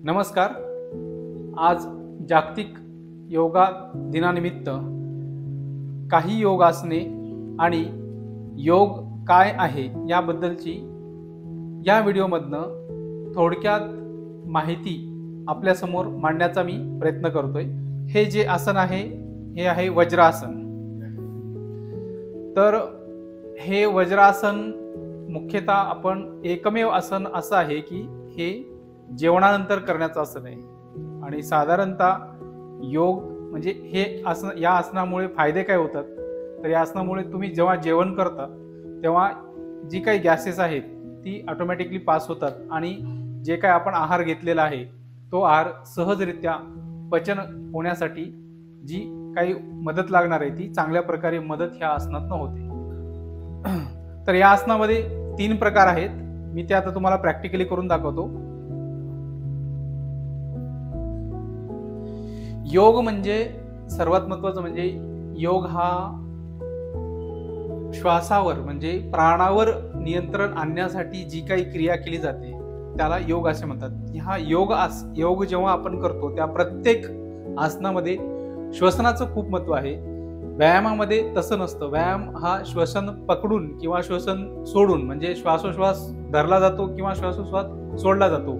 नमस्कार. आज जागतिक योगा दिनानिमित्त काही योगासने आणि योग काय आहे याबद्दलची या व्हिडिओमधनं थोडक्यात माहिती आपल्यासमोर मांडण्याचा मी प्रयत्न करतोय. हे जे आसन आहे हे आहे वज्रासन. तर हे वज्रासन मुख्यतः आपण एकमेव आसन असं आहे की हे जेवणानंतर करण्याचं आसन आहे आणि साधारणतः योग म्हणजे हे आसन, या आसनामुळे फायदे काय होतात तर या आसनामुळे तुम्ही जेव्हा जेवण करता तेव्हा जी काही गॅसेस आहेत ती ऑटोमॅटिकली पास होतात आणि जे काय आपण आहार घेतलेला आहे तो आहार सहजरित्या पचन होण्यासाठी जी काही मदत लागणार आहे ती चांगल्या प्रकारे मदत ह्या आसनातनं होते. तर या आसनामध्ये 3 प्रकार आहेत. मी ते आता तुम्हाला प्रॅक्टिकली करून दाखवतो. योग म्हणजे सर्वात महत्वाचं म्हणजे योग हा श्वासावर म्हणजे प्राणावर नियंत्रण आणण्यासाठी जी काही क्रिया केली जाते त्याला योग असे म्हणतात. हा योग जेव्हा आपण करतो त्या प्रत्येक आसनामध्ये श्वसनाचं खूप महत्व आहे. व्यायामामध्ये तसं नसतं. व्यायाम हा श्वसन पकडून किंवा श्वसन सोडून म्हणजे श्वासोश्वास धरला जातो किंवा श्वासोश्वास सोडला जातो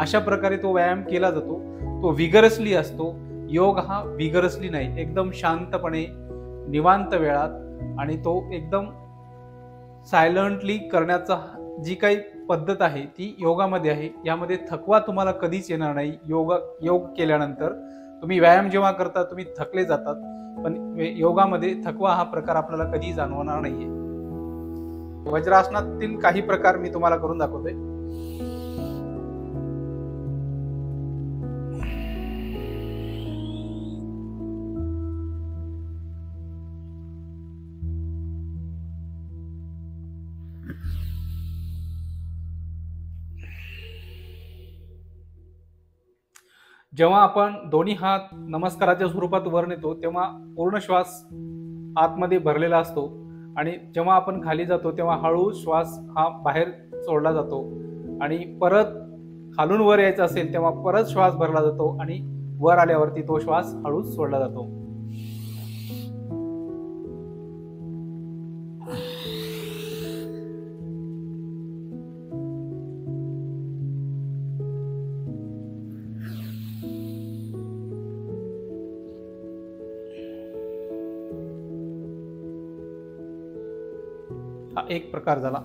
अशा प्रकारे तो व्यायाम केला जातो. तो विगरसली असतो. योग हा विगरसली नाही, एकदम शांतपणे निवांत वेळात आणि तो एकदम सायलंटली करण्याचा जी काही पद्धत आहे ती योगामध्ये आहे. यामध्ये थकवा तुम्हाला कधीच येणार नाही. योग केल्यानंतर तुम्ही व्यायाम जेव्हा करता तुम्ही थकले जातात, पण योगामध्ये थकवा हा प्रकार आपल्याला कधी जाणवणार नाहीये. वज्रासनातील काही प्रकार मी तुम्हाला करून दाखवतोय. जेव्हा आपण दोन्ही हात नमस्काराच्या स्वरूपात वर नेतो तेव्हा पूर्ण श्वास आतमध्ये भरलेला असतो आणि जेव्हा आपण खाली जातो तेव्हा हळू श्वास हा बाहेर सोडला जातो आणि परत खालून वर यायचं असेल तेव्हा परत श्वास भरला जातो आणि वर आल्यावरती तो श्वास हळूच सोडला जातो. हा एक प्रकार झाला.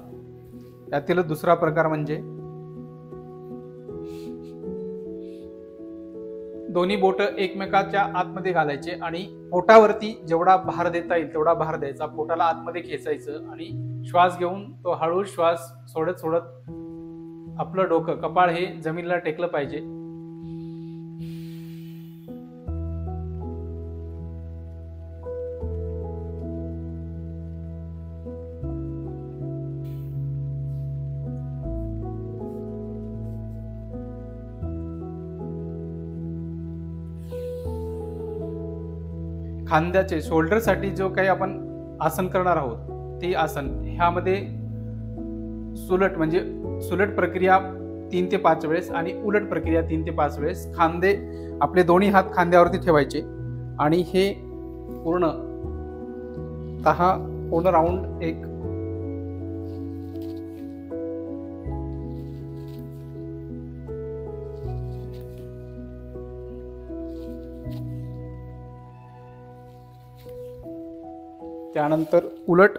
त्यातील दुसरा प्रकार म्हणजे दोन्ही बोट एकमेकाच्या आतमध्ये घालायचे आणि पोटावरती जेवढा भार देता येईल तेवढा भार द्यायचा. पोटाला आतमध्ये खेचायचं आणि श्वास घेऊन तो हळू श्वास सोडत सोडत आपलं डोकं कपाळ हे जमिनीला टेकलं पाहिजे. खांद्याचे शोल्डरसाठी जो काही आपण आसन करणार आहोत ते आसन ह्यामध्ये सुलट प्रक्रिया 3 ते 5 वेळेस आणि उलट प्रक्रिया 3 ते 5 वेळेस. खांदे आपले दोन्ही हात खांद्यावरती ठेवायचे आणि हे पूर्ण राऊंड एक त्यानंतर उलट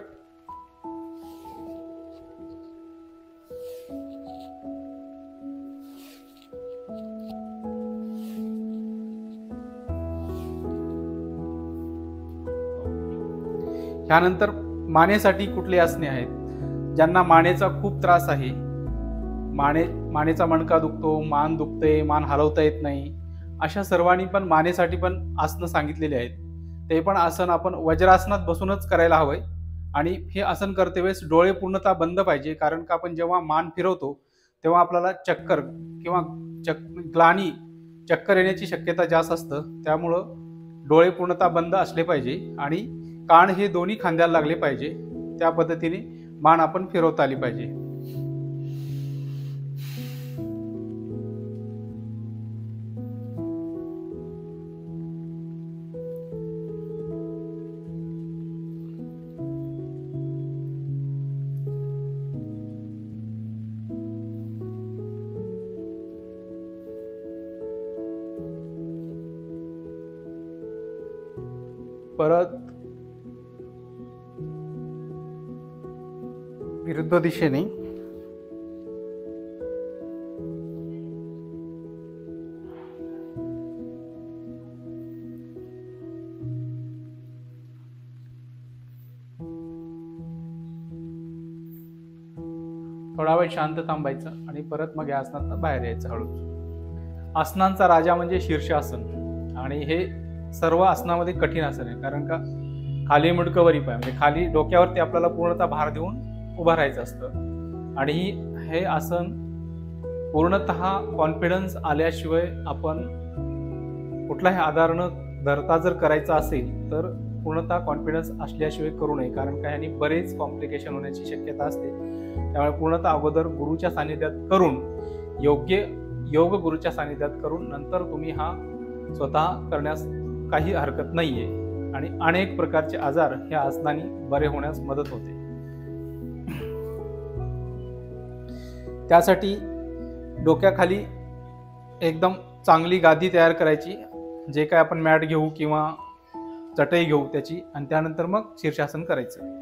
त्यानंतर मानेसाठी कुठले आसने आहेत. ज्यांना मानेचा खूप त्रास आहे, मानेचा मणका दुखतो, मान दुखते, मान हलवता येत नाही, अशा सर्वांनी पण मानेसाठी पण आसनं सांगितलेली आहेत. ते पण आसन आपण वज्रासनात बसूनच करायला हवंय आणि हे आसन करते वेळेस डोळे पूर्णतः बंद पाहिजे. कारण का आपण जेव्हा मान फिरवतो तेव्हा आपल्याला चक्कर किंवा चक्कर येण्याची शक्यता जास्त असतं. त्यामुळं डोळे पूर्णतः बंद असले पाहिजे आणि कान हे दोन्ही खांद्याला लागले पाहिजे. त्या पद्धतीने मान आपण फिरवता आली पाहिजे. परत विरुद्ध दिशेने थोडा वेळ शांत थांबायचं आणि परत मग या आसनात बाहेर यायचं हळूच. आसनांचा राजा म्हणजे शीर्षासन आणि हे सर्व आसनामध्ये कठीण आसन आहे, कारण का खाली मुंडकं वरी पाय म्हणजे खाली डोक्यावरती आपल्याला पूर्णतः भार देऊन उभं राहायचं असतं. आणि हे आसन पूर्णतः कॉन्फिडन्स आल्याशिवाय आपण कुठलाही आधार न धरता जर करायचं असेल तर पूर्णतः कॉन्फिडन्स असल्याशिवाय करू नये, कारण का ह्यानी बरेच कॉम्प्लिकेशन होण्याची शक्यता असते. त्यामुळे पूर्णतः अगोदर गुरुच्या सानिध्यात करून, योग्य योग गुरुच्या सानिध्यात करून नंतर तुम्ही हा स्वतः करण्यास काही हरकत नाहीये. आणि अनेक प्रकारचे आजार ह्या आसनाने बरे होण्यास मदत होते. त्यासाठी डोक्याखाली एकदम चांगली गादी तयार करायची, जे काय आपण मॅट घेऊ किंवा चटई घेऊ त्याची, आणि त्यानंतर मग शीर्षासन करायचं.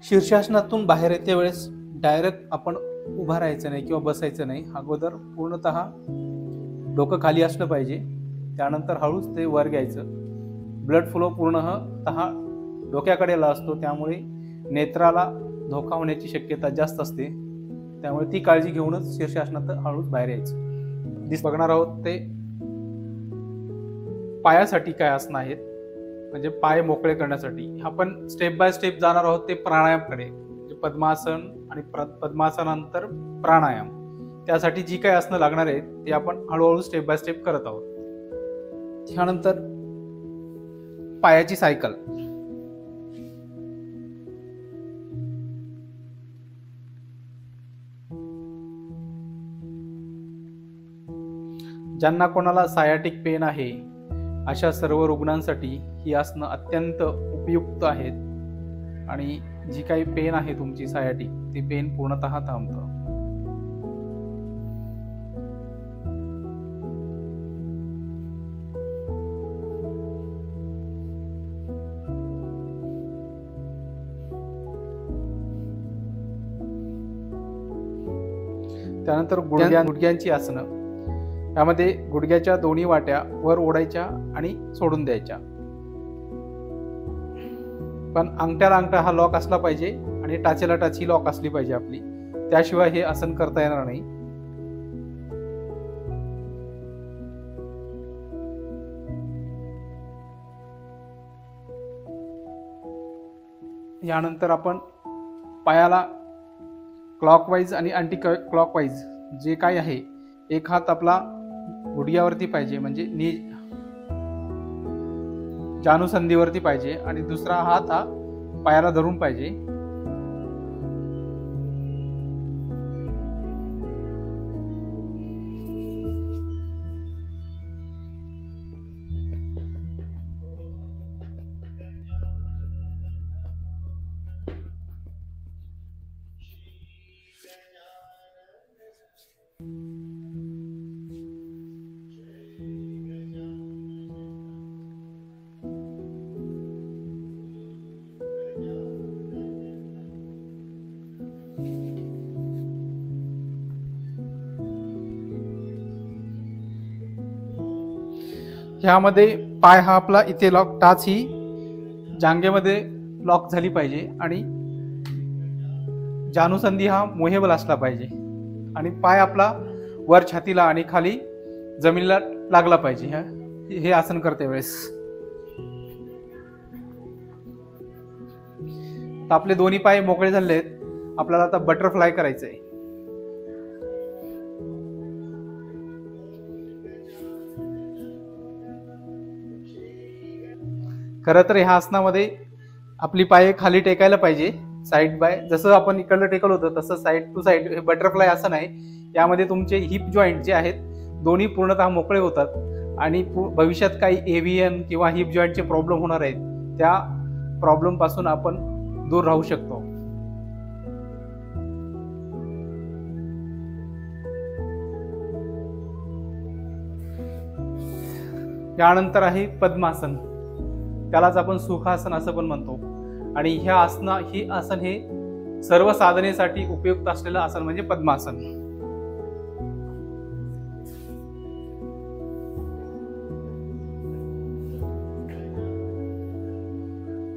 शीर्षासनातून बाहेर येते वेळेस डायरेक्ट आपण उभा राहायचं नाही किंवा बसायचं नाही. अगोदर पूर्णतः डोकं खाली असलं पाहिजे, त्यानंतर हळूच ते वर घ्यायचं. ब्लड फ्लो पूर्णतः डोक्याकडेला असतो, त्यामुळे नेत्राला धोका होण्याची शक्यता जास्त असते. त्यामुळे ती काळजी घेऊनच शीर्षासनात हळूच बाहेर यायचं. बघणार आहोत ते पायासाठी काय आसनं आहेत, म्हणजे पाय मोकळे करण्यासाठी. आपण स्टेप बाय स्टेप जाणार आहोत ते प्राणायामकडे, म्हणजे पद्मासन आणि पद्मासनानंतर प्राणायाम. त्यासाठी जी काही आसनं लागणार आहेत ते आपण हळूहळू स्टेप बाय स्टेप करत आहोत. त्यानंतर पायाची सायकल. ज्यांना कोणाला सायाटिक पेन आहे अशा सर्व रुग्णांसाठी ही आसनं अत्यंत उपयुक्त आहेत. आणि जी काही पेन आहे तुमची सायाटिक, ती पेन पूर्णतः थांबतं. त्यानंतर गुडघ्यांची आसनं. यामध्ये गुडघ्याच्या दोन्ही वाट्या वर ओढायच्या आणि सोडून द्यायच्या. पण अंगठ्याला अंगठा हा लॉक असला पाहिजे आणि टाचेला टाची लॉक असली पाहिजे आपली, त्याशिवाय हे आसन करता येणार नाही. यानंतर आपण पायाला क्लॉकवाईज आणि अँटी क्लॉकवाईज जे काय आहे, एक हात आपला गुडघ्यावरती पाहिजे म्हणजे जानुसंधीवरती पाहिजे आणि दुसरा हात हा पायाला धरून पाहिजे. ह्यामध्ये पाय हा आपला इथे लॉक, टाच ही जांघेमध्ये लॉक झाली पाहिजे आणि जानुसंधी हा मोहेबल असला पाहिजे आणि पाय आपला वर छातीला आणि खाली जमिनीला लागला पाहिजे हे आसन करते वेळेस. आपले दोन्ही पाय मोकळे झाले आहेत. आपल्याला आता बटरफ्लाय करायचंय. खरं तर ह्या आसनामध्ये आपली पाय खाली टेकायला पाहिजे, साईड बाय. जसं आपण इकडलं टेकल होतं तसं साईड टू साईड हे बटरफ्लाय आसन आहे. यामध्ये तुमचे हिप जॉईंट जे आहेत दोन्ही पूर्णतः मोकळे होतात आणि भविष्यात काही एव्हियन किंवा हिप जॉईंटचे प्रॉब्लेम होणार आहेत त्या प्रॉब्लेम पासून आपण दूर राहू शकतो. यानंतर आहे पद्मासन. त्यालाच आपण सुखासन असं पण म्हणतो. आणि ही आसन हे सर्व साधनेसाठी उपयुक्त असलेलं आसन म्हणजे पद्मासन.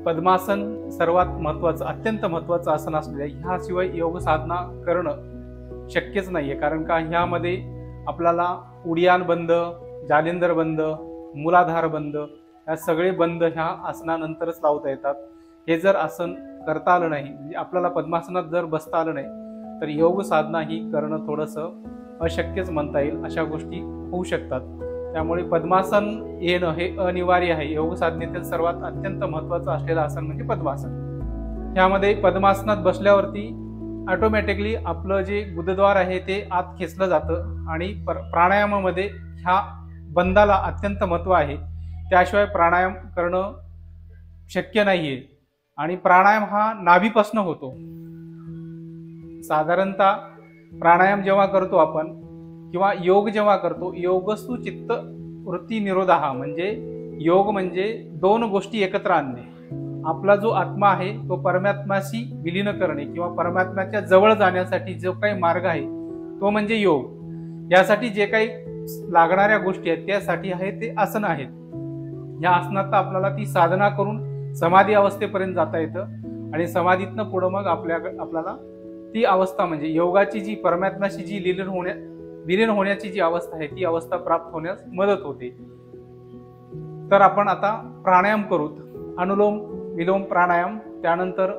पद्मासन सर्वात महत्वाचं, अत्यंत महत्वाचं आसन असलेलं, ह्याशिवाय योग साधना करणं शक्यच नाहीये. कारण का ह्यामध्ये आपल्याला उडियान बंद, जालिंदर बंद, मूलाधार बंद या सगळे बंद ह्या आसनानंतरच लावता येतात. हे जर आसन करता आलं नाही, म्हणजे आपल्याला पद्मासनात जर बसता आलं नाही तर योग साधना ही करणं थोडंसं अशक्यच म्हणता येईल. अशा गोष्टी होऊ शकतात. त्यामुळे पद्मासन येणं हे अनिवार्य आहे. योग साधनेतील सर्वात अत्यंत महत्वाचं असलेलं आसन म्हणजे पद्मासन. ह्यामध्ये पद्मासनात बसल्यावरती ऑटोमॅटिकली आपलं जे गुदद्वार आहे ते आत खेचलं जातं आणि प्राणायामामध्ये ह्या बंदाला अत्यंत महत्व आहे. त्याशिवाय प्राणायाम करणं शक्य नाहीये. आणि प्राणायाम हा नाभीपासून होतो. साधारणतः प्राणायाम जेव्हा करतो आपण किंवा योग जेव्हा करतो, योगस्तु चित्त वृत्ती निरोधा, म्हणजे योग म्हणजे दोन गोष्टी एकत्र आणणे. आपला जो आत्मा आहे तो परमात्म्याशी विलीन करणे किंवा परमात्म्याच्या जवळ जाण्यासाठी जो काही मार्ग आहे तो म्हणजे योग. यासाठी जे काही लागणाऱ्या गोष्टी आहेत त्यासाठी आहे ते आसन आहेत. या आसनात आपल्याला ती साधना करून समाधी अवस्थेपर्यंत जाता येतं आणि समाधीतनं पुढं मग आपल्याला ती अवस्था म्हणजे योगाची जी परमात्म्याशी जी विलीन होण्याची जी अवस्था आहे ती अवस्था प्राप्त होण्यास मदत होते. तर आपण आता प्राणायाम करूत. अनुलोम विलोम प्राणायाम, त्यानंतर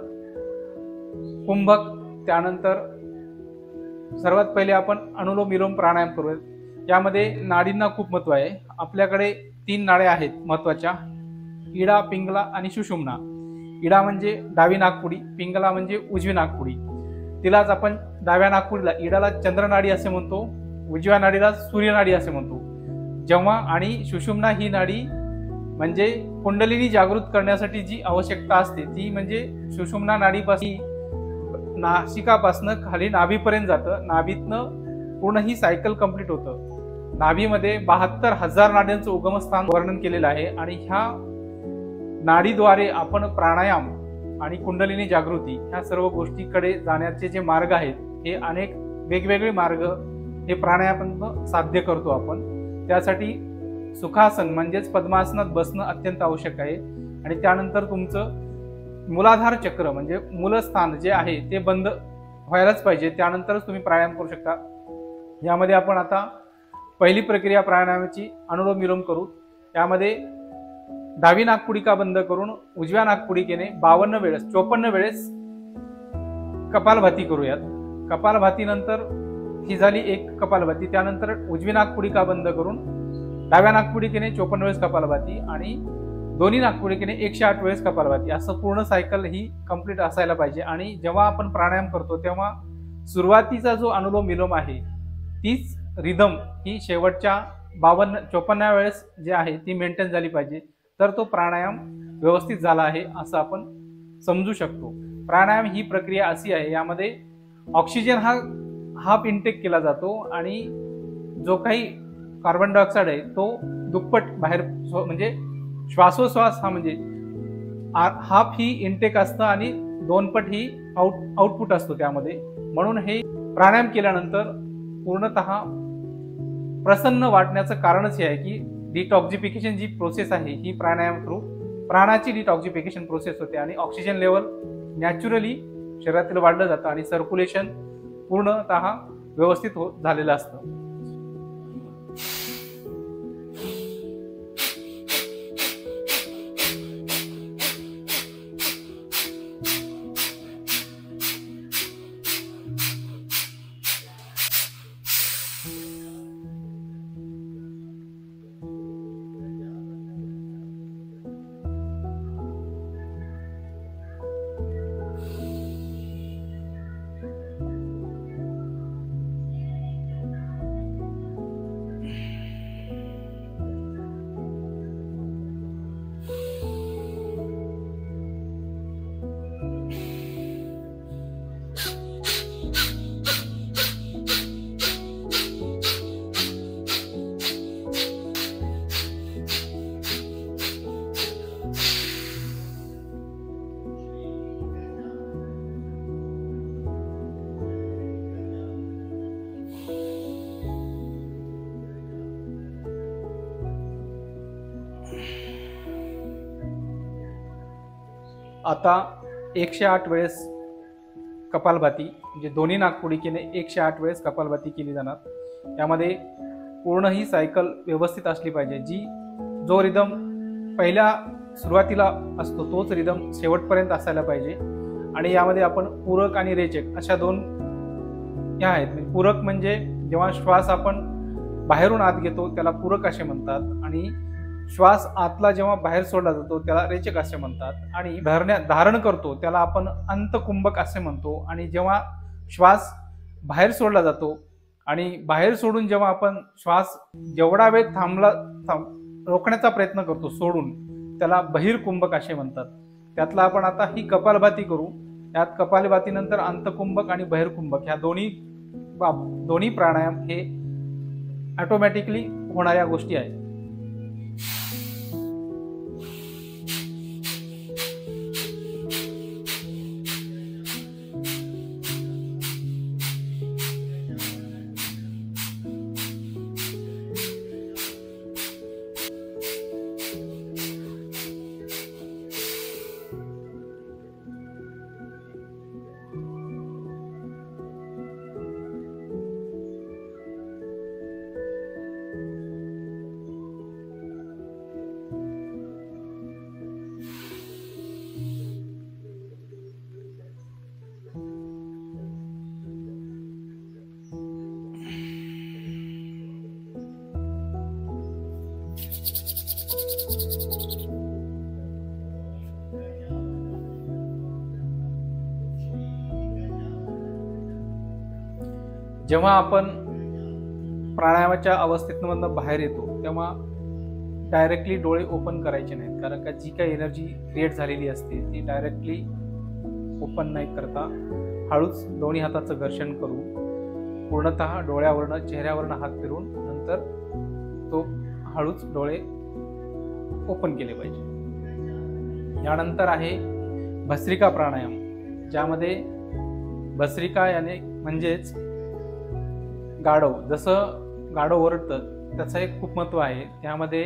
कुंभक, त्यानंतर सर्वात पहिले आपण अनुलोम विलोम प्राणायाम करूयात. यामध्ये नाडींना खूप महत्व आहे. आपल्याकडे 3 नाड्या आहेत महत्वाच्या, इडा, पिंगला आणि सुषुम्ना. इडा म्हणजे डावी नाकपुडी, पिंगला म्हणजे उजवी नाकपुडी. तिलाच आपण डाव्या नाकपुडीला इडाला चंद्रनाडी असे म्हणतो, उजव्या नाडीला सूर्यनाडी असे म्हणतो. जेव्हा आणि सुषुम्ना ही नाडी म्हणजे कुंडलिनी जागृत करण्यासाठी जी आवश्यकता असते ती म्हणजे सुषुम्ना नाडीपासून नासिकापासून खाली नाभीपर्यंत जातं. नाभीतनं पूर्ण ही सायकल कंप्लीट होतं. नाभीमध्ये 72,000 नाड्यांचं उगमस्थान वर्णन केलेलं आहे आणि ह्या नाडीद्वारे आपण प्राणायाम आणि कुंडलिनी जागृती ह्या सर्व गोष्टीकडे जाण्याचे जे मार्ग आहेत हे अनेक वेगवेगळे मार्ग हे प्राणायामातून साध्य करतो आपण. त्यासाठी सुखासन म्हणजेच पद्मासनात बसणं अत्यंत आवश्यक आहे. आणि त्यानंतर तुमचं मूलाधार चक्र म्हणजे मूलस्थान जे आहे ते बंद व्हायलाच पाहिजे. त्यानंतरच तुम्ही प्राणायाम करू शकता. यामध्ये आपण आता पहिली प्रक्रिया प्राणायामाची अनुलोम विलोम करू. यामध्ये डावी नाकपुडिका बंद करून उजव्या नाकपुडिकेने 54 वेळेस कपालभाती करूयात. कपालभातीनंतर ही झाली एक कपालभाती. त्यानंतर उजवी नाकपुडिका बंद करून डाव्या नाकपुडिकेने 54 वेळेस कपालभाती आणि दोन्ही नाकपुडिकेने 108 वेळेस कपालभाती. असं पूर्ण सायकल ही कंप्लीट असायला पाहिजे. आणि जेव्हा आपण प्राणायाम करतो तेव्हा सुरुवातीचा जो अनुलोम विलोम आहे तीच रिदम ही शेवटच्या 54 वेळेस जे आहे ती मेंटेन झाली पाहिजे. तर तो प्राणायाम व्यवस्थित झाला आहे असं आपण समजू शकतो. प्राणायाम ही प्रक्रिया अशी आहे, यामध्ये ऑक्सिजन हा हाफ इनटेक केला जातो आणि जो काही कार्बन डायऑक्साईड आहे तो दुप्पट बाहेर म्हणजे श्वासोश्वास हा म्हणजे हाफ ही इनटेक असतं आणि 2 पट ही आउटपुट असतो त्यामध्ये. म्हणून हे प्राणायाम केल्यानंतर पूर्णतः प्रसन्न वाटण्याचं कारणच हे आहे की डिटॉक्सिफिकेशन जी प्रोसेस आहे ही प्राणायाम थ्रू प्राणाची डिटॉक्सिफिकेशन प्रोसेस होते आणि ऑक्सिजन लेवल नॅचरली शरीरातील वाढलं जातं आणि सर्क्युलेशन पूर्णतः व्यवस्थित झालेलं असतं. आता 108 वेळेस कपालभाती, म्हणजे दोन्ही नाकपुडीकीने 108 वेळेस कपालभाती केली जाणार। यामध्ये पूर्ण ही सायकल व्यवस्थित असली पाहिजे, जो रिदम पहिल्या सुरुवातीला असतो तोच रिदम शेवटपर्यंत असायला पाहिजे। आणि यामध्ये आपण पूरक आणि रेचक अशा दोन ह्या आहेत। पूरक म्हणजे जेव्हा श्वास आपण बाहेरून आत घेतो त्याला पूरक असे म्हणतात, आणि श्वास आतला जेव्हा बाहेर सोडला जातो त्याला रेचक असे म्हणतात, आणि धारण करतो त्याला आपण अंतकुंभक असे म्हणतो। आणि जेव्हा श्वास बाहेर सोडला जातो आणि बाहेर सोडून जेव्हा आपण श्वास जेवढा वेळ रोखण्याचा प्रयत्न करतो सोडून, त्याला बहिर्कुंभक असे म्हणतात। त्यातला आपण आता ही कपालभाती करू। यात कपालभातीनंतर अंतकुंभक आणि बहिर्कुंभक ह्या दोन्ही प्राणायाम हे ऑटोमॅटिकली होणाऱ्या गोष्टी आहेत। जेव्हा आपण प्राणायामाच्या अवस्थेतून बाहेर येतो तेव्हा डायरेक्टली डोळे ओपन करायचे नाहीत, कारण का जी काही एनर्जी क्रिएट झालेली असते ती डायरेक्टली ओपन नाही करता हळूच दोन्ही हाताचं घर्षण करू, पूर्णतः डोळ्यावरनं चेहऱ्यावरनं हात फिरून नंतर तो हळूच डोळे ओपन केले पाहिजे। यानंतर आहे भस्त्रिका प्राणायाम, ज्यामध्ये भस्त्रिका याने म्हणजेच गाढव, जसं गाढव ओरडतं त्याचं एक खूप महत्त्व आहे। त्यामध्ये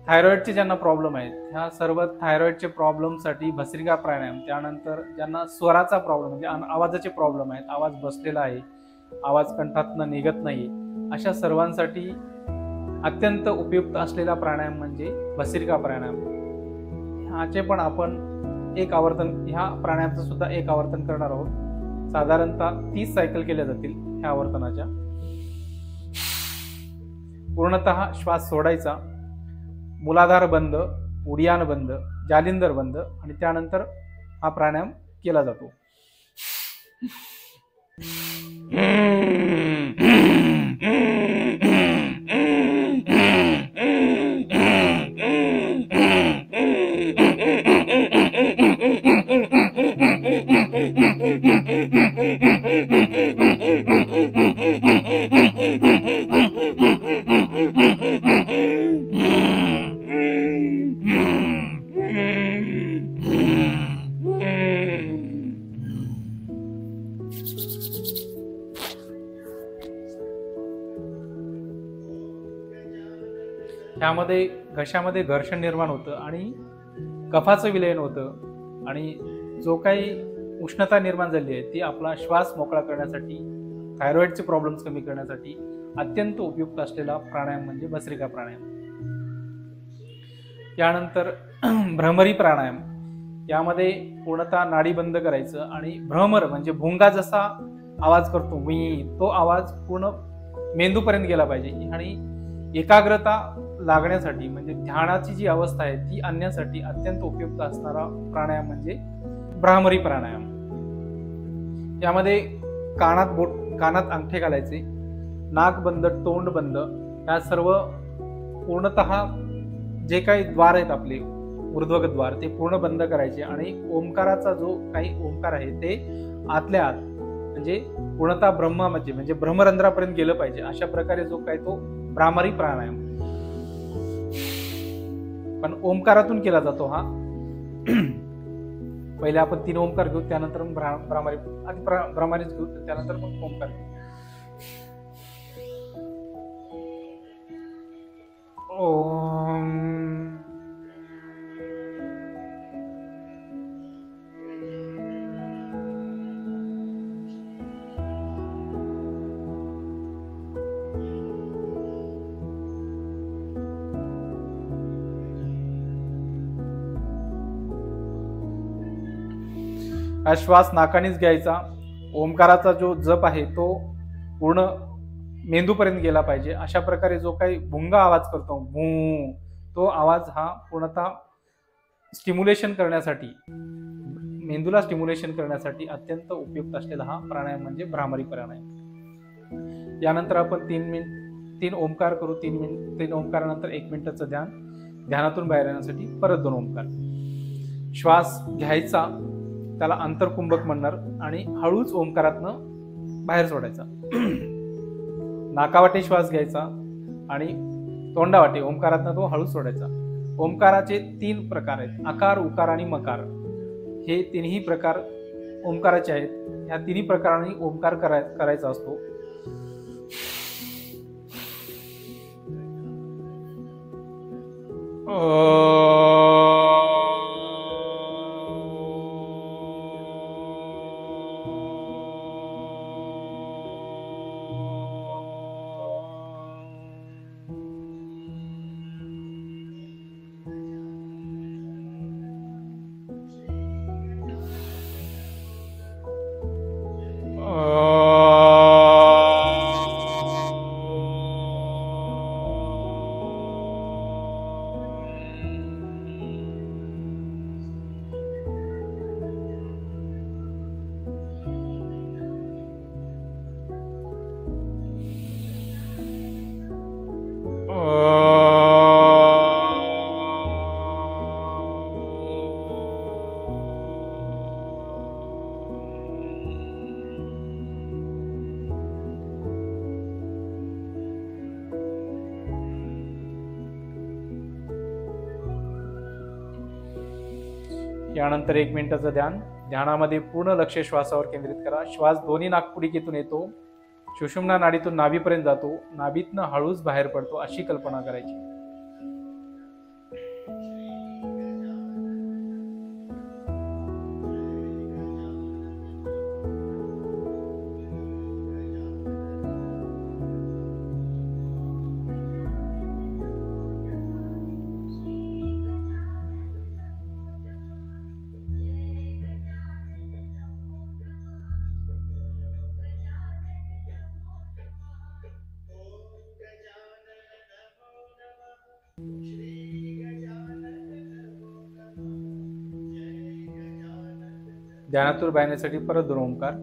थायरॉइडचे ज्यांना प्रॉब्लेम आहेत ह्या सर्व थायरॉइडचे प्रॉब्लेमसाठी भस्त्रिका प्राणायाम, त्यानंतर ज्यांना स्वराचा प्रॉब्लेम म्हणजे आवाजाचे प्रॉब्लेम आहेत, आवाज बसलेला आहे, आवाज कंठातनं निघत नाही, अशा सर्वांसाठी अत्यंत उपयुक्त असलेला प्राणायाम म्हणजे भस्त्रिका प्राणायाम। ह्याचे पण आपण ह्या प्राणायामचं सुद्धा एक आवर्तन करणार आहोत। साधारणतः 30 सायकल केल्या जातील ह्या आवर्तनाच्या। पूर्णतः श्वास सोडायचा, मूलाधार बंद, उडियान बंद, जालिंदर बंद, आणि त्यानंतर हा प्राणायाम केला जातो। त्यामध्ये घशामध्ये घर्षण निर्माण होतं आणि कफाचं विलयन होतं, आणि जो काही उष्णता निर्माण झाली आहे ती आपला श्वास मोकळा करण्यासाठी, थायरॉइडचे प्रॉब्लेम्स कमी करण्यासाठी अत्यंत उपयुक्त असलेला प्राणायाम म्हणजे भस्त्रिका प्राणायाम। यानंतर भ्रमरी प्राणायाम, यामध्ये पूर्णतः नाडी बंद करायचं आणि भ्रमर म्हणजे भुंगा जसा आवाज करतो मी, तो आवाज पूर्ण मेंदूपर्यंत गेला पाहिजे, आणि एकाग्रता लागण्यासाठी म्हणजे ध्यानाची जी अवस्था आहे ती आणण्यासाठी अत्यंत उपयुक्त असणारा प्राणायाम म्हणजे भ्रामरी प्राणायाम। यामध्ये कानात अंगठे घालायचे, नाक बंद, तोंड बंद, या सर्व पूर्णतः जे काही द्वार आहेत आपले ऊर्ध्वगत द्वार ते पूर्ण बंद करायचे, आणि ओंकाराचा जो काही ओंकार आहे ते आतल्या आत म्हणजे पूर्णतः ब्रह्मामध्ये म्हणजे ब्रह्मरंध्रापर्यंत गेलं पाहिजे, अशा प्रकारे जो काही तो भ्रामरी प्राणायाम पण ओंकारातून केला जातो हा। पहिले आपण 3 ओंकार घेऊ, त्यानंतर भ्रामरीच घेऊ, त्यानंतर मग ओंकार घेऊ। ओम हा श्वास नाकानेच घ्यायचा. ओंकाराचा जो जप आहे तो पूर्ण मेंदूपर्यंत गेला पाहिजे. अशा प्रकारे जो काही भुंगा आवाज करतो भू, तो आवाज हा पूर्णतः स्टिम्युलेशन करण्यासाठी, मेंदूला स्टिम्युलेशन करण्यासाठी अत्यंत उपयुक्त असलेला हा प्राणायाम म्हणजे भ्रामरी प्राणायाम. यानंतर आपण 3 ओंकार करू. 3 ओंकारानंतर 1 मिनिटाचं ध्यान. ध्यानातून बाहेर येण्यासाठी परत 2 ओंकार. श्वास घ्यायचा, त्याला अंतरकुंभक म्हणणार, आणि हळूच ओंकारातनं बाहेर सोडायचा. नाकावाटे श्वास घ्यायचा आणि तोंडावाटे ओंकारातनं तो हळूच सोडायचा. ओंकाराचे 3 प्रकार आहेत, आकार, उकार आणि मकार. हे तिन्ही प्रकार ओंकाराचे आहेत. ह्या तिन्ही प्रकारांनी ओंकार करायचा असतो. यानंतर 1 मिनिटाचं ध्यान. ध्यानामध्ये पूर्ण लक्ष श्वासावर केंद्रित करा. श्वास दोन्ही नाकपुडीकेतून येतो, सुषुम्ना नाडीतून नाभीपर्यंत जातो, नाभीतनं हळूच बाहेर पडतो, अशी कल्पना करायची. ध्यानातून बाहेरण्यासाठी परत 2 ओंकार.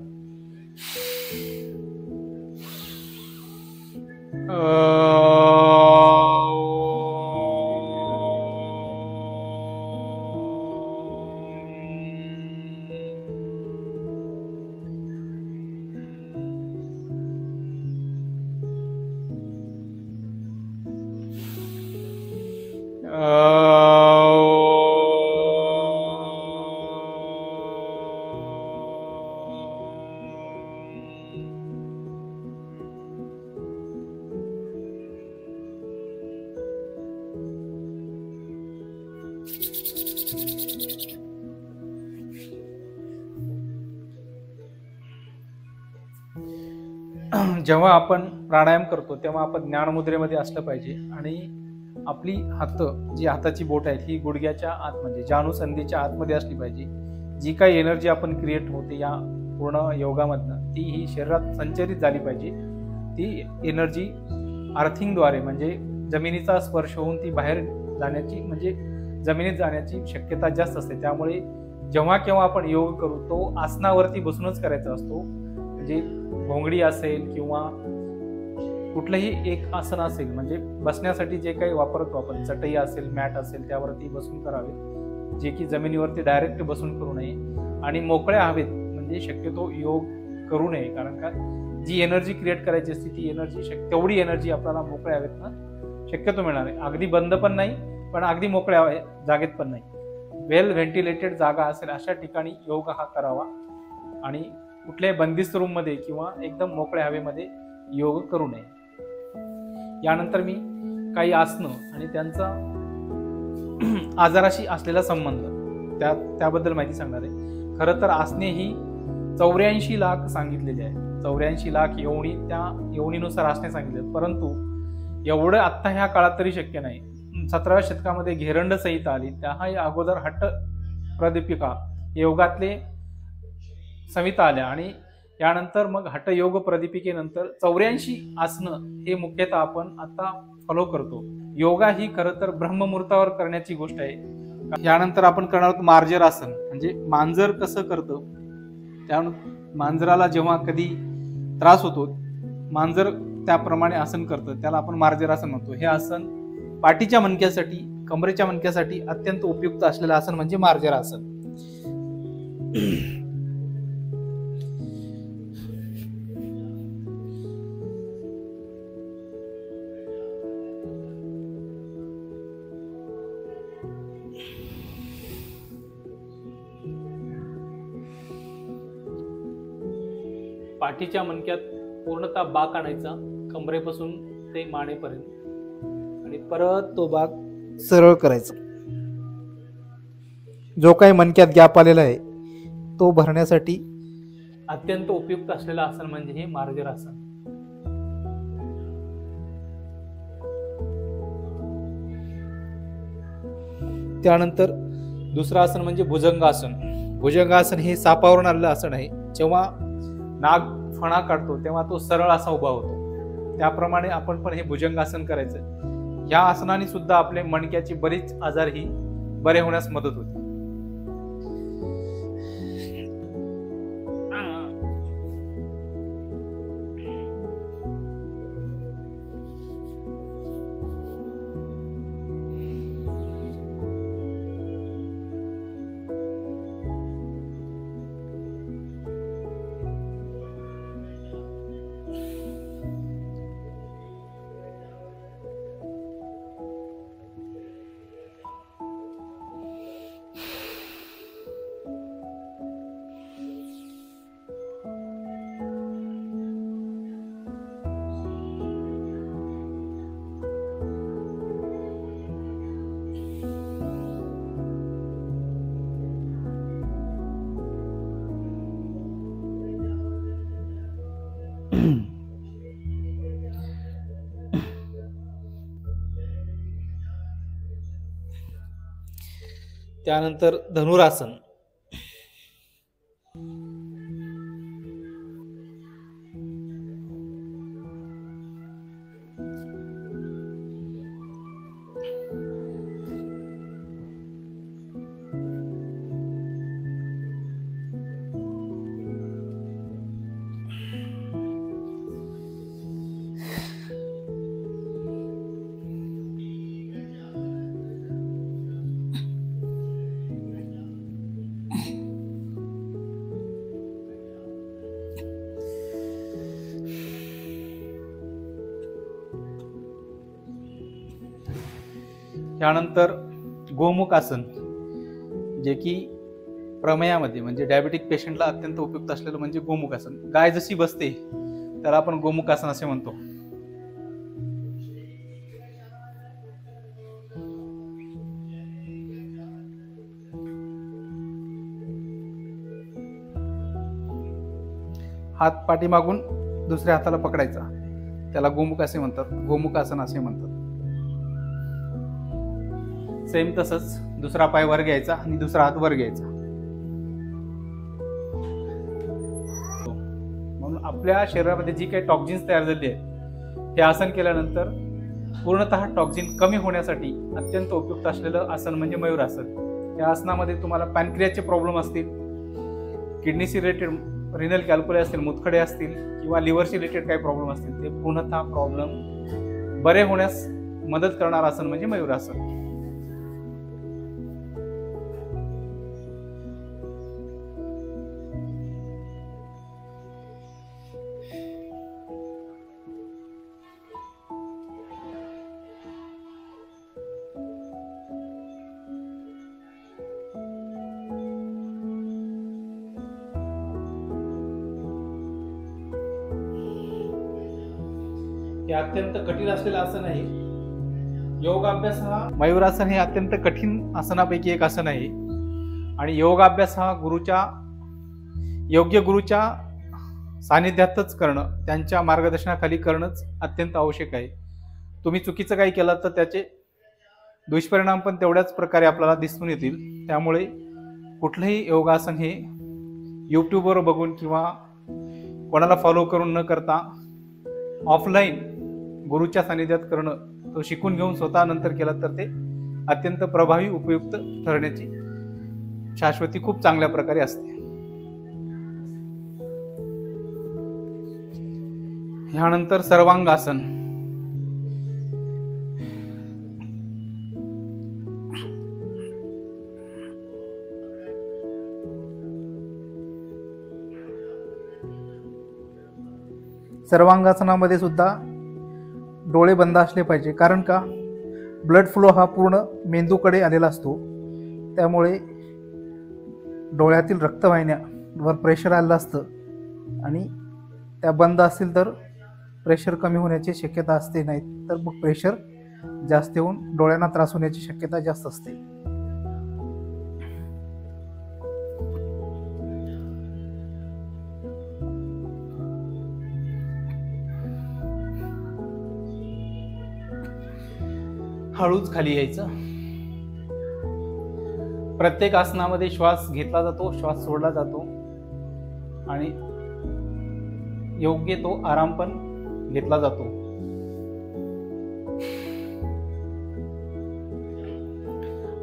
जेव्हा आपण प्राणायाम करतो तेव्हा आपण ज्ञानमुद्रेमध्ये असलं पाहिजे आणि आपली जी हाताची बोट आहेत ही गुडघ्याच्या आत म्हणजे जानुसंधीच्या आतमध्ये असली पाहिजे. जी काही एनर्जी आपण क्रिएट होते या पूर्ण योगामधनं ती ही शरीरात संचरित झाली पाहिजे. ती एनर्जी अर्थिंगद्वारे म्हणजे जमिनीचा स्पर्श होऊन ती बाहेर जाण्याची म्हणजे जमिनीत जाण्याची शक्यता जास्त असते. त्यामुळे जेव्हा केव्हा आपण योग करू तो आसनावरती बसूनच करायचा असतो. म्हणजे घोंगडी असेल किंवा कुठलंही एक आसन असेल म्हणजे बसण्यासाठी जे काही वापरतो आपण चटई असेल मॅट असेल त्यावरती बसून करावे, जे की जमिनीवरती डायरेक्ट बसून करू नये आणि मोकळ्या हवेत म्हणजे शक्यतो योग करू नये. कारण का जी एनर्जी क्रिएट करायची असते ती एनर्जी तेवढी एनर्जी आपल्याला मोकळ्या हवेतनं शक्यतो मिळणार आहे. अगदी बंद पण नाही पण अगदी मोकळ्या जागेत पण नाही. वेल व्हेंटिलेटेड जागा असेल अशा ठिकाणी योग हा करावा आणि कुठल्याही बंदिस्त रूम मध्ये किंवा एकदम मोकळ्या हवेमध्ये योग करू नये. यानंतर मी काही आसनं आणि त्यांचा आजाराशी असलेला संबंध त्याबद्दल माहिती सांगणार आहे. खरं तर आसने ही 84 लाख सांगितलेली आहे. 84 लाख योनी, त्या योनीनुसार आसने सांगितले, परंतु एवढं आत्ता ह्या काळात तरी शक्य नाही. 17व्या शतकामध्ये घेरंड संहिता आली, त्या अगोदर हट्ट प्रदीपिका योगातले संहिता आल्या आणि यानंतर मग हठयोग प्रदीपिकेनंतर 84 आसनं हे मुख्यतः आपण आता फॉलो करतो. योगा ही खरं तर ब्रह्ममुहूर्तावर करण्याची गोष्ट आहे. यानंतर आपण करणार आहोत मार्जर आसन. म्हणजे मांजर कसं करतं, त्यानंतर मांजराला जेव्हा कधी त्रास होतो, मांजर त्याप्रमाणे आसन करतं, त्याला आपण मार्जर आसन म्हणतो. हे आसन पाठीच्या मणक्यासाठी, कमरेच्या मणक्यासाठी अत्यंत उपयुक्त असलेलं आसन म्हणजे मार्जर आसन. पाठीच्या मणक्यात पूर्णतः बाक आणायचा, कमरेपासून ते मानेपर्यंत, आणि परत तो बाक सरळ करायचा. जो काही मणक्यात गॅप आलेला आहे तो भरण्यासाठी अत्यंत उपयुक्त असलेलं आसन म्हणजे हे मार्जर आसन. त्यानंतर दुसरं आसन म्हणजे भुजंगासन. भुजंगासन हे सापावरून आलेलं आसन आहे. जेव्हा नाग फणा काढतो तेव्हा तो सरळ असा उभा होतो, त्याप्रमाणे आपण पण हे भुजंगासन करायचं. या आसनाने सुद्धा आपले मणक्याचे बरेच आजार ही बरे होण्यास मदत होते. त्यानंतर धनुरासन. त्यानंतर गोमुख आसन, जे की प्रमेयामध्ये म्हणजे डायबेटिक पेशंटला अत्यंत उपयुक्त असलेलं म्हणजे गोमुख आसन. गाय जशी बसते त्याला आपण गोमुख आसन असे म्हणतो. हात पाठीमागून दुसऱ्या हाताला पकडायचा, त्याला गोमुख असे म्हणतात, गोमुख आसन असे म्हणतात. सेम तसंच दुसरा पाय वर घ्यायचा आणि दुसरा हात वर घ्यायचा. म्हणून आपल्या शरीरामध्ये जी काही टॉक्झिन्स तयार झाली आहे हे आसन केल्यानंतर पूर्णतः टॉक्झिन कमी होण्यासाठी अत्यंत उपयुक्त असलेलं आसन म्हणजे मयूरासन. या आसनामध्ये तुम्हाला पॅनक्रियाचे प्रॉब्लेम असतील, किडनीशी रिलेटेड रिनल कॅल्क्युले असतील, मुतखडे असतील किंवा लिव्हरशी रिलेटेड काही प्रॉब्लेम असतील, ते पूर्णतः प्रॉब्लेम बरे होण्यास मदत करणारं आसन म्हणजे मयूरासन. हे अत्यंत कठीण असलेलं आसन आहे. योगाभ्यास हा मयूरासन हे अत्यंत कठीण आसनापैकी एक आसन आहे आणि योगाभ्यास हा योग्य गुरुच्या सानिध्यातच करणं, त्यांच्या मार्गदर्शनाखाली करणंच अत्यंत आवश्यक आहे. तुम्ही चुकीचं काही केलं तर त्याचे दुष्परिणाम पण तेवढ्याच प्रकारे आपल्याला दिसून येतील. त्यामुळे कुठलंही योगासन हे यूट्यूबवर बघून किंवा कोणाला फॉलो करून न करता ऑफलाईन गुरुच्या सानिध्यात करणं, तो शिकून घेऊन स्वतः नंतर केला तर ते अत्यंत प्रभावी उपयुक्त ठरण्याची शाश्वती खूप चांगल्या प्रकारे असते. ह्यानंतर सर्वांगासन. सर्वांगासनामध्ये सुद्धा डोळे बंद असले पाहिजे, कारण का ब्लड फ्लो हा पूर्ण मेंदूकडे आलेला असतो, त्यामुळे डोळ्यातील रक्तवाहिन्यावर प्रेशर आलेलं असतं आणि त्या बंद असतील तर प्रेशर कमी होण्याची शक्यता असते, नाही तर मग प्रेशर जास्त होऊन डोळ्यांना त्रास होण्याची शक्यता जास्त असते. हळूच खाली यायचं. प्रत्येक आसनामध्ये श्वास घेतला जातो, श्वास सोडला जातो आणि योग्य तो आराम पण घेतला जातो.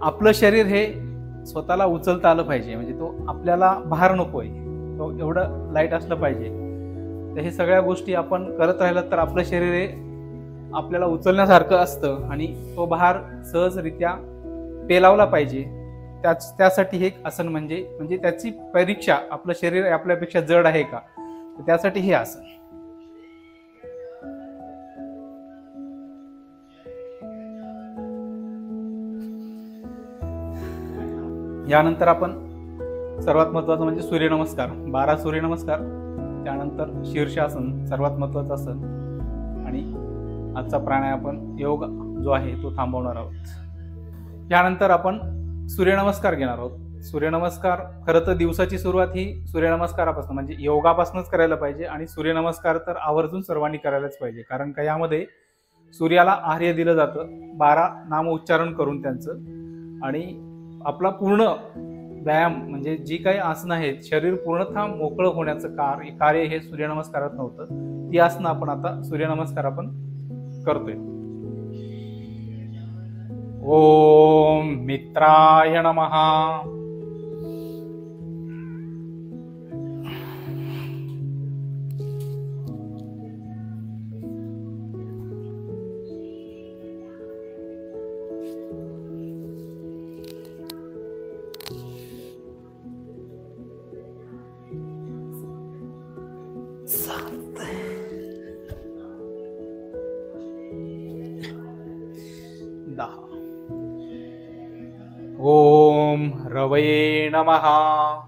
आपलं शरीर हे स्वतःला उचलता आलं पाहिजे, म्हणजे तो आपल्याला भार नकोय, तो एवढं लाईट असलं पाहिजे. तर हे सगळ्या गोष्टी आपण करत राहिलं तर आपलं शरीर हे आपल्याला उचलण्यासारखं असतं आणि तो भार सहजरित्या पेलावला पाहिजे. त्यासाठी हे आसन म्हणजे त्याची परीक्षा, आपलं शरीर आपल्यापेक्षा जड आहे का, त्यासाठी हे आसन. यानंतर आपण सर्वात महत्वाचं म्हणजे सूर्यनमस्कार, 12 सूर्यनमस्कार, त्यानंतर शीर्षासन सर्वात महत्वाचं आसन आणि आजचा प्राणायाम आपण योग जो आहे तो थांबवणार आहोत. यानंतर आपण सूर्यनमस्कार घेणार आहोत. सूर्यनमस्कार खरं तर दिवसाची सुरुवात ही सूर्यनमस्कारापासून म्हणजे योगापासूनच करायला पाहिजे आणि सूर्यनमस्कार तर आवर्जून सर्वांनी करायलाच पाहिजे, कारण का यामध्ये सूर्याला आर्य दिलं जातं 12 नाम उच्चारण करून त्यांचं, आणि आपला पूर्ण व्यायाम म्हणजे जी काही आसनं आहेत, शरीर पूर्णतः मोकळं होण्याचं कार्य हे सूर्यनमस्कारात नव्हतं. ती आसनं आपण आता सूर्यनमस्कार आपण करतोय. ओम मित्राय नमः. ओम रवये नमः.